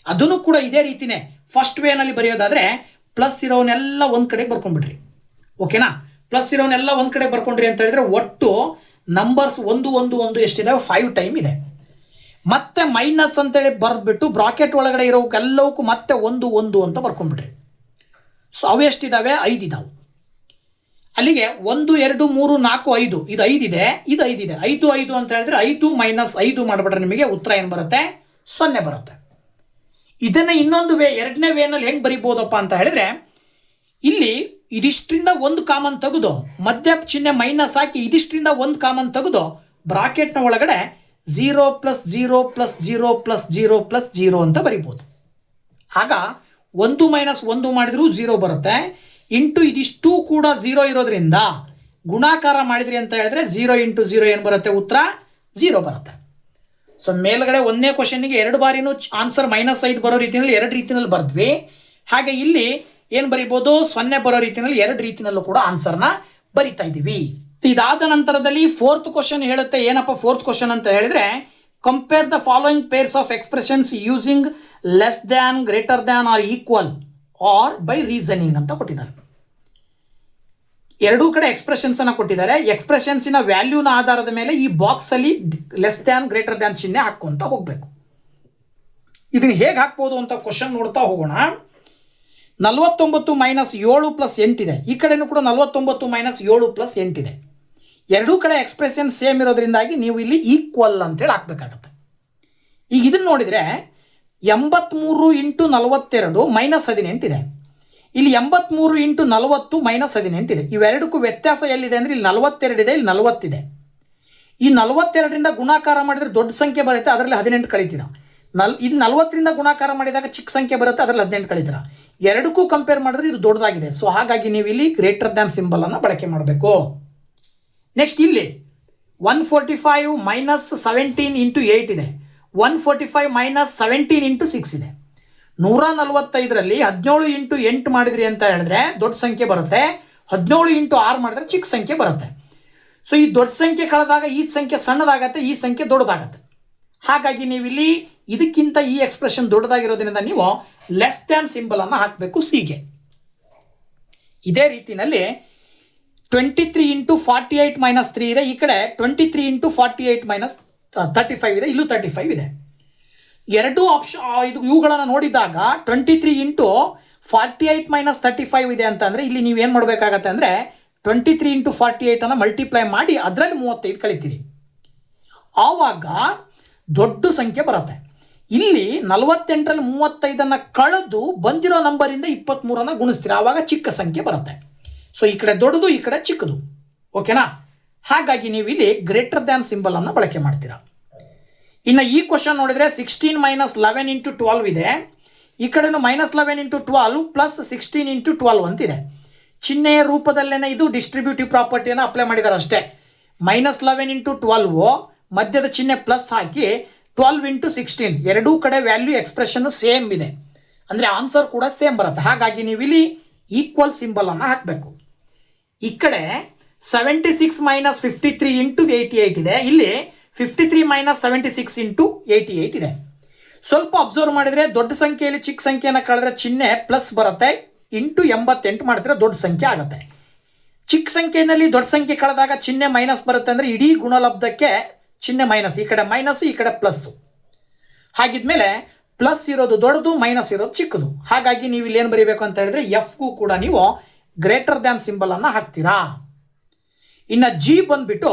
ಅದನ್ನು ಕೂಡ ಇದೇ ರೀತಿನೇ ಫಸ್ಟ್ ವೇನಲ್ಲಿ ಬರೆಯೋದಾದರೆ ಪ್ಲಸ್ ಇರೋವನ್ನೆಲ್ಲ ಒಂದು ಕಡೆಗೆ ಬರ್ಕೊಂಡ್ಬಿಡ್ರಿ. ಓಕೆನಾ? ಪ್ಲಸ್ ಇರೋವನ್ನೆಲ್ಲ ಒಂದು ಕಡೆ ಬರ್ಕೊಂಡ್ರಿ ಅಂತ ಹೇಳಿದ್ರೆ ಒಟ್ಟು ನಂಬರ್ಸ್ 1 1 1 ಎಷ್ಟಿದೆ? 5 ಟೈಮ್ ಇದೆ. ಮತ್ತೆ ಮೈನಸ್ ಅಂತೇಳಿ ಬರೆದ್ಬಿಟ್ಟು ಬ್ರಾಕೆಟ್ ಒಳಗಡೆ ಇರೋಕ್ಕೆಲ್ಲವಕ್ಕೂ ಮತ್ತೆ 1 1 ಅಂತ ಬರ್ಕೊಂಡ್ಬಿಡ್ರಿ. ಸೊ ಅವು ಎಷ್ಟಿದ್ದಾವೆ? 5 ಇದ್ದಾವೆ. ಅಲ್ಲಿಗೆ 1 2 3 4 5 ಇದು 5 ಇದೆ, ಇದು 5 ಇದೆ. 5 5 ಅಂತ ಹೇಳಿದ್ರೆ 5 - 5 ಮಾಡಿಬಿಟ್ರೆ ನಿಮಗೆ ಉತ್ತರ ಏನು ಬರುತ್ತೆ? 0 ಬರುತ್ತೆ. ಇದನ್ನು ಇನ್ನೊಂದು ಎರಡನೇ ವೇನಲ್ಲಿ ಹೆಂಗೆ ಬರಿಬೋದಪ್ಪ ಅಂತ ಹೇಳಿದ್ರೆ ಇಲ್ಲಿ ಇದಿಷ್ಟರಿಂದ ಒಂದು ಕಾಮನ್ ತೆಗೆದು ಮಧ್ಯ ಚಿಹ್ನೆ ಮೈನಸ್ ಹಾಕಿ ಇದಿಷ್ಟರಿಂದ ಒಂದು ಕಾಮನ್ ತೆಗೆದು ಬ್ರಾಕೆಟ್ನ ಒಳಗಡೆ 0 + 0 + 0 + 0 + 0 ಅಂತ ಬರಿಬೋದು. ಆಗ 1 - 1 ಮಾಡಿದ್ರೂ 0 ಬರುತ್ತೆ. ಇಂಟು ಇದಿಷ್ಟು ಕೂಡ 0 ಇರೋದ್ರಿಂದ ಗುಣಾಕಾರ ಮಾಡಿದ್ರಿ ಅಂತ ಹೇಳಿದ್ರೆ 0 × 0 ಏನು ಬರುತ್ತೆ? ಉತ್ತರ 0 ಬರುತ್ತೆ. ಸೊ ಮೇಲ್ಗಡೆ ಒಂದನೇ ಕ್ವಶನ್ನಿಗೆ 2 ಬಾರಿನೂ ಆನ್ಸರ್ -5 ಬರೋ ರೀತಿಯಲ್ಲಿ 2 ರೀತಿಯಲ್ಲಿ ಬರೆದ್ವಿ. ಹಾಗೆ ಇಲ್ಲಿ ಏನು ಬರಿಬೋದು? 0 ಬರೋ ರೀತಿಯಲ್ಲಿ 2 ರೀತಿಯಲ್ಲೂ ಕೂಡ ಆನ್ಸರ್ನ ಬರಿತಾ ಇದ್ದೀವಿ. ಇದಾದ ನಂತರದಲ್ಲಿ 4th ಕ್ವಶನ್ ಹೇಳುತ್ತೆ. ಏನಪ್ಪ 4th ಕ್ವಶನ್ ಅಂತ ಹೇಳಿದ್ರೆ compare the following pairs of expressions using less than, greater than or equal or by reasoning ಅಂತ ಕೊಟ್ಟಿದ್ದಾರೆ. ಎರಡೂ ಕಡೆ ಎಕ್ಸ್ಪ್ರೆಷನ್ಸ್ ಅನ್ನು ಕೊಟ್ಟಿದ್ದಾರೆ. ಎಕ್ಸ್ಪ್ರೆಷನ್ಸಿನ ವ್ಯಾಲ್ಯೂನ ಆಧಾರದ ಮೇಲೆ ಈ ಬಾಕ್ಸಲ್ಲಿ ಲೆಸ್ ದ್ಯಾನ್, ಗ್ರೇಟರ್ ದ್ಯಾನ್ ಚಿಹ್ನೆ ಹಾಕ್ಕೊಂತ ಹೋಗಬೇಕು. ಇದನ್ನು ಹೇಗೆ ಹಾಕ್ಬೋದು ಅಂತ ಕ್ವಶನ್ ನೋಡ್ತಾ ಹೋಗೋಣ. 49 - 7 + 8 ಇದೆ. ಈ ಕಡೆನೂ ಕೂಡ 49 - 7 + 8 ಇದೆ. ಎರಡೂ ಕಡೆ ಎಕ್ಸ್ಪ್ರೆಷನ್ ಸೇಮ್ ಇರೋದ್ರಿಂದಾಗಿ ನೀವು ಇಲ್ಲಿ ಈಕ್ವಲ್ ಅಂತೇಳಿ ಹಾಕಬೇಕಾಗತ್ತೆ. ಈಗ ಇದನ್ನು ನೋಡಿದರೆ 83 × 42 -18 ಇದೆ. ಇಲ್ಲಿ 83 × 40 -18 ಇದೆ. ಇವೆರಡಕ್ಕೂ ವ್ಯತ್ಯಾಸ ಎಲ್ಲಿದೆ ಅಂದರೆ ಇಲ್ಲಿ 42 ಇದೆ, ಇಲ್ಲಿ 40 ಇದೆ. ಈ 42ರಿಂದ ಗುಣಾಕಾರ ಮಾಡಿದರೆ ದೊಡ್ಡ ಸಂಖ್ಯೆ ಬರುತ್ತೆ, ಅದರಲ್ಲಿ 18 ಕಳಿತೀರ. ಇಲ್ಲಿ 40ರಿಂದ ಗುಣಾಕಾರ ಮಾಡಿದಾಗ ಚಿಕ್ಕ ಸಂಖ್ಯೆ ಬರುತ್ತೆ, ಅದರಲ್ಲಿ 18 ಕಳಿತೀರ. ಎರಡಕ್ಕೂ ಕಂಪೇರ್ ಮಾಡಿದ್ರೆ ಇದು ದೊಡ್ಡದಾಗಿದೆ. ಸೊ ಹಾಗಾಗಿ ನೀವು ಇಲ್ಲಿ ಗ್ರೇಟರ್ ದ್ಯಾನ್ ಸಿಂಬಲನ್ನು ಬಳಕೆ ಮಾಡಬೇಕು. ನೆಕ್ಸ್ಟ್ ಇಲ್ಲಿ 145 - 17 × 8 ಇದೆ. 145 - 17 × 6 ಇದೆ. 145ರಲ್ಲಿ 17 × 8 ಮಾಡಿದ್ರಿ ಅಂತ ಹೇಳಿದ್ರೆ ದೊಡ್ಡ ಸಂಖ್ಯೆ ಬರುತ್ತೆ. 17 × 6 ಮಾಡಿದ್ರೆ ಚಿಕ್ಕ ಸಂಖ್ಯೆ ಬರುತ್ತೆ. ಸೊ ಈ ದೊಡ್ಡ ಸಂಖ್ಯೆ ಕಳೆದಾಗ ಈ ಸಂಖ್ಯೆ ಸಣ್ಣದಾಗತ್ತೆ, ಈ ಸಂಖ್ಯೆ ದೊಡ್ಡದಾಗತ್ತೆ. ಹಾಗಾಗಿ ನೀವು ಇಲ್ಲಿ ಇದಕ್ಕಿಂತ ಈ ಎಕ್ಸ್ಪ್ರೆಷನ್ ದೊಡ್ಡದಾಗಿರೋದ್ರಿಂದ ನೀವು ಲೆಸ್ ದ್ಯಾನ್ ಸಿಂಬಲನ್ನು ಹಾಕಬೇಕು ಸಿಗೆ. ಇದೇ ರೀತಿಯಲ್ಲಿ 23 × 48 - 3 ಇದೆ. ಈ ಕಡೆ 23 × 48 - 35 ಇದೆ. ಇಲ್ಲೂ 35 ಇದೆ. ಎರಡೂ ಇವುಗಳನ್ನು ನೋಡಿದಾಗ 23 × 48 - 35 ಇದೆ ಅಂತಂದರೆ ಇಲ್ಲಿ ನೀವು ಏನು ಮಾಡಬೇಕಾಗತ್ತೆ ಅಂದರೆ 23 × 48 ಮಲ್ಟಿಪ್ಲೈ ಮಾಡಿ ಅದರಲ್ಲಿ 35 ಕಳಿತೀರಿ. ಆವಾಗ ದೊಡ್ಡ ಸಂಖ್ಯೆ ಬರುತ್ತೆ. ಇಲ್ಲಿ 48ರಲ್ಲಿ 35 ಕಳೆದು ಬಂದಿರೋ ನಂಬರಿಂದ 23 ಗುಣಿಸ್ತೀರ, ಆವಾಗ ಚಿಕ್ಕ ಸಂಖ್ಯೆ ಬರುತ್ತೆ. ಸೊ ಈ ಕಡೆ ದೊಡ್ಡದು, ಈ ಕಡೆ ಚಿಕ್ಕದು. ಓಕೆನಾ. ಹಾಗಾಗಿ ನೀವು ಇಲ್ಲಿ ಗ್ರೇಟರ್ ದ್ಯಾನ್ ಸಿಂಬಲ್ ಅನ್ನು ಬಳಕೆ ಮಾಡ್ತೀರಾ. ಇನ್ನು ಈ ಕ್ವಶನ್ ನೋಡಿದ್ರೆ 16 ಮೈನಸ್ 11 ಇಂಟು 12 ಇದೆ. ಈ ಕಡೆನೂ ಮೈನಸ್ 11 ಇಂಟು 12 ಪ್ಲಸ್ 16 ಇಂಟು 12 ಅಂತಿದೆ. ಚಿಹ್ನೆಯ ರೂಪದಲ್ಲೇನೆ ಇದು ಡಿಸ್ಟ್ರಿಬ್ಯೂಟಿವ್ ಪ್ರಾಪರ್ಟಿಯನ್ನು ಅಪ್ಲೈ ಮಾಡಿದ್ದಾರೆ ಅಷ್ಟೇ. ಮೈನಸ್ 11 ಇಂಟು 12 ಮಧ್ಯದ ಚಿಹ್ನೆ ಪ್ಲಸ್ ಹಾಕಿ 12 ಇಂಟು 16 ಎರಡೂ ಕಡೆ ವ್ಯಾಲ್ಯೂ ಎಕ್ಸ್ಪ್ರೆಷನ್ ಸೇಮ್ ಇದೆ, ಅಂದರೆ ಆನ್ಸರ್ ಕೂಡ ಸೇಮ್ ಬರುತ್ತೆ. ಹಾಗಾಗಿ ನೀವು ಇಲ್ಲಿ ಈಕ್ವಲ್ ಸಿಂಬಲ್ ಅನ್ನು ಹಾಕಬೇಕು. ಈ ಕಡೆ 76 ಮೈನಸ್ 53 ಇಂಟು 88 ಇದೆ, ಇಲ್ಲಿ 53 ಮೈನಸ್ 76 ಇಂಟು 88 ಇದೆ. ಸ್ವಲ್ಪ ಅಬ್ಸರ್ವ್ ಮಾಡಿದರೆ ದೊಡ್ಡ ಸಂಖ್ಯೆಯಲ್ಲಿ ಚಿಕ್ಕ ಸಂಖ್ಯೆಯನ್ನು ಕಳೆದ್ರೆ ಚಿಹ್ನೆ ಪ್ಲಸ್ ಬರುತ್ತೆ, ಇಂಟು 88 ಮಾಡಿದ್ರೆ ದೊಡ್ಡ ಸಂಖ್ಯೆ ಆಗುತ್ತೆ. ಚಿಕ್ಕ ಸಂಖ್ಯೆಯಲ್ಲಿ ದೊಡ್ಡ ಸಂಖ್ಯೆ ಕಳೆದಾಗ ಚಿಹ್ನೆ ಮೈನಸ್ ಬರುತ್ತೆ, ಅಂದರೆ ಇಡೀ ಗುಣಲಬ್ಧಕ್ಕೆ ಚಿಹ್ನೆ ಮೈನಸ್, ಈ ಕಡೆ ಮೈನಸ್ ಈ ಕಡೆ ಪ್ಲಸ್ಸು. ಹಾಗಿದ್ಮೇಲೆ ಪ್ಲಸ್ ಇರೋದು ದೊಡ್ಡದು, ಮೈನಸ್ ಇರೋದು ಚಿಕ್ಕದು. ಹಾಗಾಗಿ ನೀವು ಇಲ್ಲಿ ಏನು ಬರೀಬೇಕು ಅಂತ ಹೇಳಿದ್ರೆ ಎಫ್ಗೂ ಕೂಡ ನೀವು ಗ್ರೇಟರ್ ದ್ಯಾನ್ ಸಿಂಬಲ್ ಅನ್ನು ಹಾಕ್ತೀರಾ. ಇನ್ನು ಜಿ ಬಂದ್ಬಿಟ್ಟು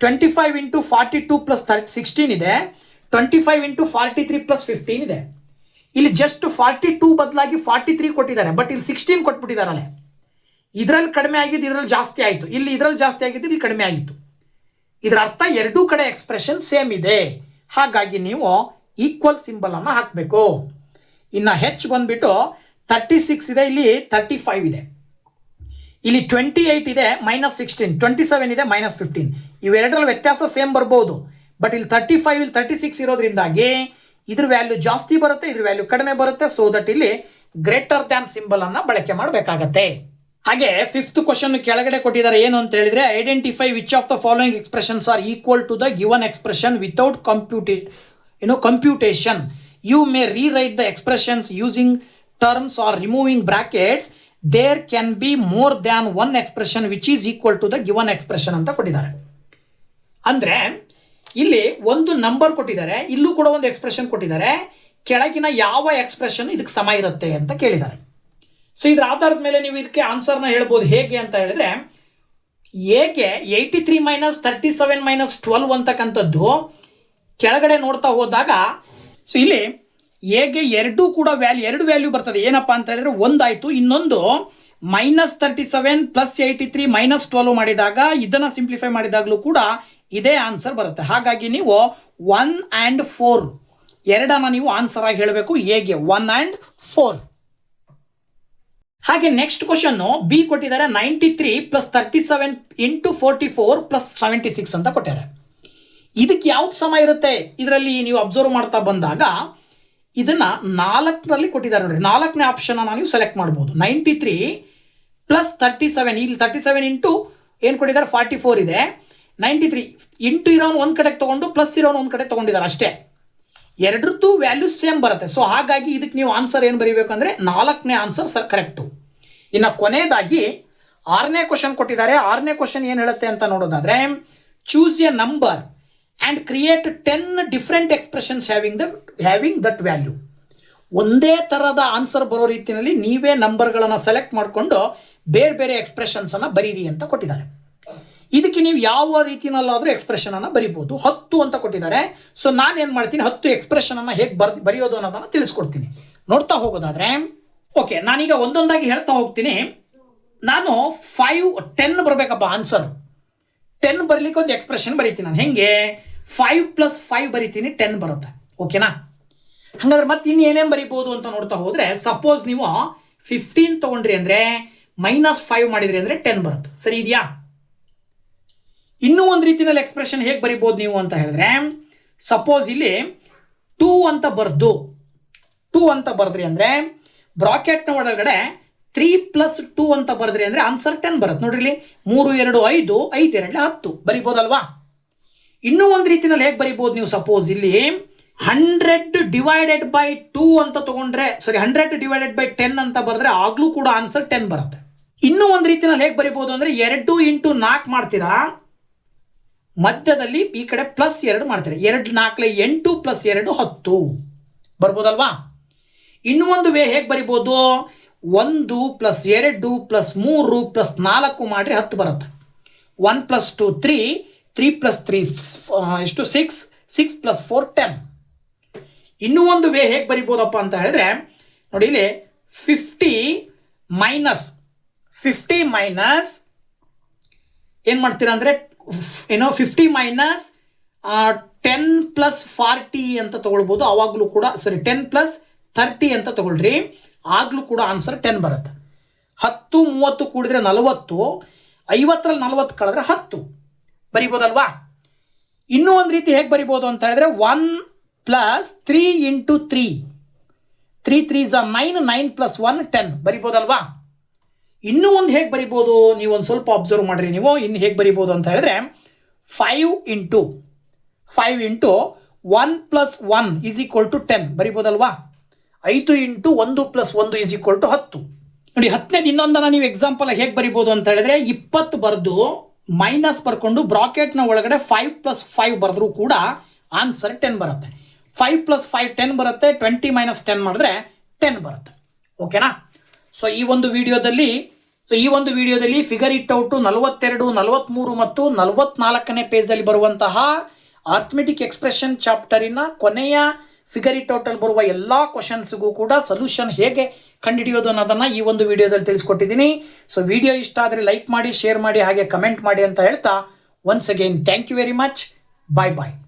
25 ಇಂಟು 42 ಪ್ಲಸ್ 16 ಇದೆ, 25 ಇಂಟು 43 ಪ್ಲಸ್ 15 ಇದೆ. ಇಲ್ಲಿ ಜಸ್ಟ್ 42 ಬದಲಾಗಿ 43 ಕೊಟ್ಟಿದ್ದಾರೆ, ಬಟ್ ಇಲ್ಲಿ 16 ಕೊಟ್ಬಿಟ್ಟಿದ್ದಾರಲ್ಲ. ಇದರಲ್ಲಿ ಕಡಿಮೆ ಆಗಿದ್ದು ಇದರಲ್ಲಿ ಜಾಸ್ತಿ ಆಯಿತು, ಇಲ್ಲಿ ಇದರಲ್ಲಿ ಜಾಸ್ತಿ ಆಗಿದ್ದು ಇಲ್ಲಿ ಕಡಿಮೆ ಆಗಿತ್ತು. ಇದರ ಅರ್ಥ ಎರಡೂ ಕಡೆ ಎಕ್ಸ್ಪ್ರೆಷನ್ ಸೇಮ್ ಇದೆ. ಹಾಗಾಗಿ ನೀವು ಈಕ್ವಲ್ ಸಿಂಬಲ್ ಅನ್ನು ಹಾಕಬೇಕು. ಇನ್ನು ಹೆಚ್ ಬಂದ್ಬಿಟ್ಟು 36 ಇದೆ, ಇಲ್ಲಿ 35 ಇದೆ. ಇಲ್ಲಿ 28 ಇದೆ, ಮೈನಸ್ 16, 27 ಇದೆ, ಮೈನಸ್ 15. ಇವೆರಡರಲ್ಲಿ ವ್ಯತ್ಯಾಸ ಸೇಮ್ ಬರ್ಬೋದು, ಬಟ್ ಇಲ್ಲಿ 35 ಇಲ್ಲಿ 36 ಇರೋದ್ರಿಂದಾಗಿ ಇದ್ರ ವ್ಯಾಲ್ಯೂ ಜಾಸ್ತಿ ಬರುತ್ತೆ, ಇದ್ರ ವ್ಯಾಲ್ಯೂ ಕಡಿಮೆ ಬರುತ್ತೆ. ಸೊ ದಟ್ ಇಲ್ಲಿ ಗ್ರೇಟರ್ ದ್ಯಾನ್ ಸಿಂಬಲ್ ಅನ್ನು ಬಳಕೆ ಮಾಡಬೇಕಾಗತ್ತೆ. ಹಾಗೆ ಫಿಫ್ತ್ ಕ್ವಶನ್ ಕೆಳಗಡೆ ಕೊಟ್ಟಿದ್ದಾರೆ, ಏನು ಅಂತ ಹೇಳಿದ್ರೆ identify which of the following expressions are equal to the given expression without computation. You may rewrite the expressions using terms or removing brackets. There can be more than one expression which is equal to the given expression ಅಂತ ಕೊಟ್ಟಿದ್ದಾರೆ. ಅಂದರೆ ಇಲ್ಲಿ ಒಂದು number ಕೊಟ್ಟಿದ್ದಾರೆ, ಇಲ್ಲೂ ಕೂಡ ಒಂದು expression ಕೊಟ್ಟಿದ್ದಾರೆ, ಕೆಳಗಿನ ಯಾವ ಎಕ್ಸ್ಪ್ರೆಷನ್ ಇದಕ್ಕೆ ಸಮ ಇರುತ್ತೆ ಅಂತ ಕೇಳಿದ್ದಾರೆ. ಸೊ ಇದರ ಆಧಾರದ ಮೇಲೆ ನೀವು ಇದಕ್ಕೆ ಆನ್ಸರ್ನ ಹೇಳ್ಬೋದು. ಹೇಗೆ ಅಂತ ಹೇಳಿದ್ರೆ ಎಗೆ 83 ಮೈನಸ್ 37 ಮೈನಸ್ 12 ಅಂತಕ್ಕಂಥದ್ದು ಕೆಳಗಡೆ ನೋಡ್ತಾ ಹೋದಾಗ, ಸೊ ಇಲ್ಲಿ ಎಗೆ ಎರಡು ವ್ಯಾಲ್ಯೂ ಬರ್ತದೆ. ಏನಪ್ಪ ಅಂತ ಹೇಳಿದ್ರೆ ಒಂದಾಯಿತು, ಇನ್ನೊಂದು ಮೈನಸ್ 37 ಪ್ಲಸ್ 83 ಮೈನಸ್ 12 ಮಾಡಿದಾಗ ಇದನ್ನು ಸಿಂಪ್ಲಿಫೈ ಮಾಡಿದಾಗಲೂ ಕೂಡ ಇದೇ ಆನ್ಸರ್ ಬರುತ್ತೆ. ಹಾಗಾಗಿ ನೀವು 1 and 4 ಎರಡನ್ನ ನೀವು ಆನ್ಸರ್ ಆಗಿ ಹೇಳಬೇಕು, ಎಗೆ 1 and 4. ಹಾಗೆ ನೆಕ್ಸ್ಟ್ ಕ್ವಶನ್ ಬಿ ಕೊಟ್ಟಿದ್ದಾರೆ 93 ಪ್ಲಸ್ 37 ಇಂಟು 44 ಪ್ಲಸ್ 76 ಅಂತ ಕೊಟ್ಟಿದ್ದಾರೆ. ಇದಕ್ಕೆ ಯಾವ್ದು ಸಮ ಇರುತ್ತೆ ಇದರಲ್ಲಿ ನೀವು ಅಬ್ಸರ್ವ್ ಮಾಡ್ತಾ ಬಂದಾಗ ಇದನ್ನ 4ರಲ್ಲಿ ಕೊಟ್ಟಿದ್ದಾರೆ ನೋಡಿ. 4ನೇ ಆಪ್ಷನ್ ನೀವು ಸೆಲೆಕ್ಟ್ ಮಾಡ್ಬೋದು. 93 ಪ್ಲಸ್ 37, ಇಲ್ಲಿ 37 ಇಂಟು ಏನು ಕೊಟ್ಟಿದ್ದಾರೆ 44 ಇದೆ. 93 ಇಂಟು ಇರೋನು ಒಂದು ಕಡೆಗೆ ತೊಗೊಂಡು ಪ್ಲಸ್ ಇರೋನು ಒಂದು ಕಡೆ ತೊಗೊಂಡಿದ್ದಾರೆ ಅಷ್ಟೇ. ಎರಡರದ್ದು ವ್ಯಾಲ್ಯೂ ಸೇಮ್ ಬರುತ್ತೆ. ಸೊ ಹಾಗಾಗಿ ಇದಕ್ಕೆ ನೀವು ಆನ್ಸರ್ ಏನು ಬರೀಬೇಕು ಅಂದರೆ 4ನೇ ಆನ್ಸರ್ ಕರೆಕ್ಟು. ಇನ್ನು ಕೊನೆಯದಾಗಿ 6ನೇ ಕ್ವಶನ್ ಕೊಟ್ಟಿದ್ದಾರೆ. 6ನೇ ಕ್ವಶನ್ ಏನು ಹೇಳುತ್ತೆ ಅಂತ ನೋಡೋದಾದರೆ choose A number and create 10 different expressions having that value. ಒಂದೇ ಥರದ ಆನ್ಸರ್ ಬರೋ ರೀತಿಯಲ್ಲಿ ನೀವೇ ನಂಬರ್ಗಳನ್ನು ಸೆಲೆಕ್ಟ್ ಮಾಡಿಕೊಂಡು ಬೇರೆ ಬೇರೆ ಎಕ್ಸ್ಪ್ರೆಷನ್ಸನ್ನು ಬರೀರಿ ಅಂತ ಕೊಟ್ಟಿದ್ದಾರೆ. ಇದಕ್ಕೆ ನೀವು ಯಾವ ರೀತಿಯಲ್ಲಾದರೂ ಎಕ್ಸ್ಪ್ರೆಷನನ್ನು ಬರಿಬೋದು. 10 ಅಂತ ಕೊಟ್ಟಿದ್ದಾರೆ. ಸೊ ನಾನೇನು ಮಾಡ್ತೀನಿ, 10 ಎಕ್ಸ್ಪ್ರೆಷನನ್ನು ಹೇಗೆ ಬರೆಯೋದು ಅನ್ನೋದನ್ನು ತಿಳಿಸ್ಕೊಡ್ತೀನಿ. ನೋಡ್ತಾ ಹೋಗೋದಾದರೆ ಓಕೆ, ನಾನೀಗ ಒಂದೊಂದಾಗಿ ಹೇಳ್ತಾ ಹೋಗ್ತೀನಿ. ನಾನು 10 ಬರಬೇಕಪ್ಪ ಆನ್ಸರ್. 10 ಬರಲಿಕ್ಕೆ ಒಂದು ಎಕ್ಸ್ಪ್ರೆಷನ್ ಬರೀತೀನಿ ನಾನು. ಹೆಂಗೆ 5 + 5 ಬರೀತೀನಿ, 10 ಬರುತ್ತೆ. ಓಕೆನಾ? ಹಾಗಾದ್ರೆ ಮತ್ತೆ ಇನ್ನು ಏನೇನು ಬರೀಬೋದು ಅಂತ ನೋಡ್ತಾ ಹೋದರೆ, ಸಪೋಸ್ ನೀವು 15 ತೊಗೊಂಡ್ರಿ ಅಂದರೆ -5 ಮಾಡಿದ್ರಿ ಅಂದರೆ 10 ಬರುತ್ತೆ. ಸರಿ ಇದೆಯಾ? ಇನ್ನೂ ಒಂದು ರೀತಿಯಲ್ಲಿ ಎಕ್ಸ್ಪ್ರೆಷನ್ ಹೇಗೆ ಬರಿಬೋದು ನೀವು ಅಂತ ಹೇಳಿದ್ರೆ, ಸಪೋಸ್ ಇಲ್ಲಿ 2 ಅಂತ ಬರೆದ್ರಿ ಅಂದರೆ ಬ್ರಾಕೆಟ್ನ ಒಳಗಡೆ 3 + 2 ಅಂತ ಬರೆದ್ರಿ ಅಂದರೆ ಆನ್ಸರ್ 10 ಬರುತ್ತೆ. ನೋಡ್ರಿ ಇಲ್ಲಿ 3 2 5 5 2 10 ಬರಿಬೋದಲ್ವಾ? ಇನ್ನೂ ಒಂದು ರೀತಿಯಲ್ಲಿ ಹೇಗೆ ಬರಿಬೋದು ನೀವು, ಸಪೋಸ್ ಇಲ್ಲಿ 100 ಡಿವೈಡೆಡ್ ಬೈ 2 ಅಂತ ತಗೊಂಡ್ರೆ, 100 ಡಿವೈಡೆಡ್ ಬೈ 10 ಅಂತ ಬರೆದ್ರೆ ಆಗಲೂ ಕೂಡ ಆನ್ಸರ್ 10 ಬರುತ್ತೆ. ಇನ್ನೂ ಒಂದು ರೀತಿಯಲ್ಲಿ ಹೇಗೆ ಬರಿಬೋದು ಅಂದರೆ 2 × 4 ಮಾಡ್ತೀರಾ, ಮಧ್ಯದಲ್ಲಿ ಈ ಕಡೆ +2 ಮಾಡ್ತೀರಾ. 2 4 8 + 2 10 ಬರ್ಬೋದಲ್ವಾ? ಇನ್ನೂ ಒಂದು ವೇ ಹೇಗೆ ಬರಿಬೋದು, 1 + 2 + 3 + 4 ಮಾಡಿದ್ರೆ 10 ಬರುತ್ತೆ. 1 + 2 3, 3 + 3 ಎಷ್ಟು 6, 6 + 4 10. ಇನ್ನೂ ಒಂದು ವೇ ಹೇಗೆ ಬರಿಬೋದಪ್ಪ ಅಂತ ಹೇಳಿದ್ರೆ ನೋಡಿ, ಇಲ್ಲಿ 50 - ಏನು ಮಾಡ್ತೀರಾ ಅಂದರೆ 50 ಮೈನಸ್ 10 ಪ್ಲಸ್ 40 ಅಂತ ತಗೊಳ್ಬೋದು. ಆವಾಗಲೂ ಕೂಡ 10 ಪ್ಲಸ್ 30 ಅಂತ ತಗೊಳ್ರಿ, ಆಗಲೂ ಕೂಡ ಆನ್ಸರ್ 10 ಬರುತ್ತೆ. 10 30 ಕೂಡಿದ್ರೆ 40, 50ರಲ್ಲಿ 40 ಕಳೆದ್ರೆ 10 ಬರಿಬೋದಲ್ವಾ. ಇನ್ನೂ ಒಂದು ರೀತಿ ಹೇಗೆ ಬರಿಬೋದು ಅಂತ ಹೇಳಿದ್ರೆ 1 ಪ್ಲಸ್ 3 ಇಂಟು 3, 3 3 9, 9 ಪ್ಲಸ್ 1 10 ಬರಿಬೋದಲ್ವಾ. ಇನ್ನೂ ಒಂದು ಹೇಗೆ ಬರಿಬೋದು, ನೀವು ಒಂದು ಸ್ವಲ್ಪ ಅಬ್ಸರ್ವ್ ಮಾಡಿರಿ. ನೀವು ಇನ್ನು ಹೇಗೆ ಬರಿಬೋದು ಅಂತ ಹೇಳಿದ್ರೆ 5 into 1 plus 1 is equal to 10 ಬರಿಬೋದಲ್ವಾ. 5 into 1 plus 1 is equal to 10. ನೋಡಿ 10ನೇದು ಇನ್ನೊಂದನ್ನು ನೀವು ಎಕ್ಸಾಂಪಲ್ ಹೇಗೆ ಬರಿಬೋದು ಅಂತ ಹೇಳಿದ್ರೆ 20 ಬರೆದು ಮೈನಸ್ ಬರ್ಕೊಂಡು ಬ್ರಾಕೆಟ್ನ ಒಳಗಡೆ 5 ಪ್ಲಸ್ 5 ಬರೆದ್ರೂ ಕೂಡ ಆನ್ಸರ್ 10 ಬರುತ್ತೆ. 5 ಪ್ಲಸ್ 5 10 ಬರುತ್ತೆ, 20 ಮೈನಸ್ 10 ಮಾಡಿದ್ರೆ 10 ಬರುತ್ತೆ. ಓಕೆನಾ. ಸೊ ಈ ಒಂದು ವಿಡಿಯೋದಲ್ಲಿ ಫಿಗರ್ ಇಟ್ ಔಟು 42, 43 ಮತ್ತು 44ನೇ ಪೇಜಲ್ಲಿ ಬರುವಂತಹ ಅರ್ಥಮೆಟಿಕ್ ಎಕ್ಸ್ಪ್ರೆಷನ್ ಚಾಪ್ಟರಿನ ಕೊನೆಯ ಫಿಗರ್ ಇಟ್ ಔಟಲ್ಲಿ ಬರುವ ಎಲ್ಲ ಕ್ವಶನ್ಸ್ಗೂ ಕೂಡ ಸೊಲ್ಯೂಷನ್ ಹೇಗೆ ಕಂಡುಹಿಡಿಯೋದು ಅನ್ನೋದನ್ನು ಈ ಒಂದು ವಿಡಿಯೋದಲ್ಲಿ ತಿಳಿಸ್ಕೊಟ್ಟಿದ್ದೀನಿ. ಸೊ ವಿಡಿಯೋ ಇಷ್ಟ ಆದರೆ ಲೈಕ್ ಮಾಡಿ, ಶೇರ್ ಮಾಡಿ, ಹಾಗೆ ಕಮೆಂಟ್ ಮಾಡಿ ಅಂತ ಹೇಳ್ತಾ once again thank you very much. Bye bye.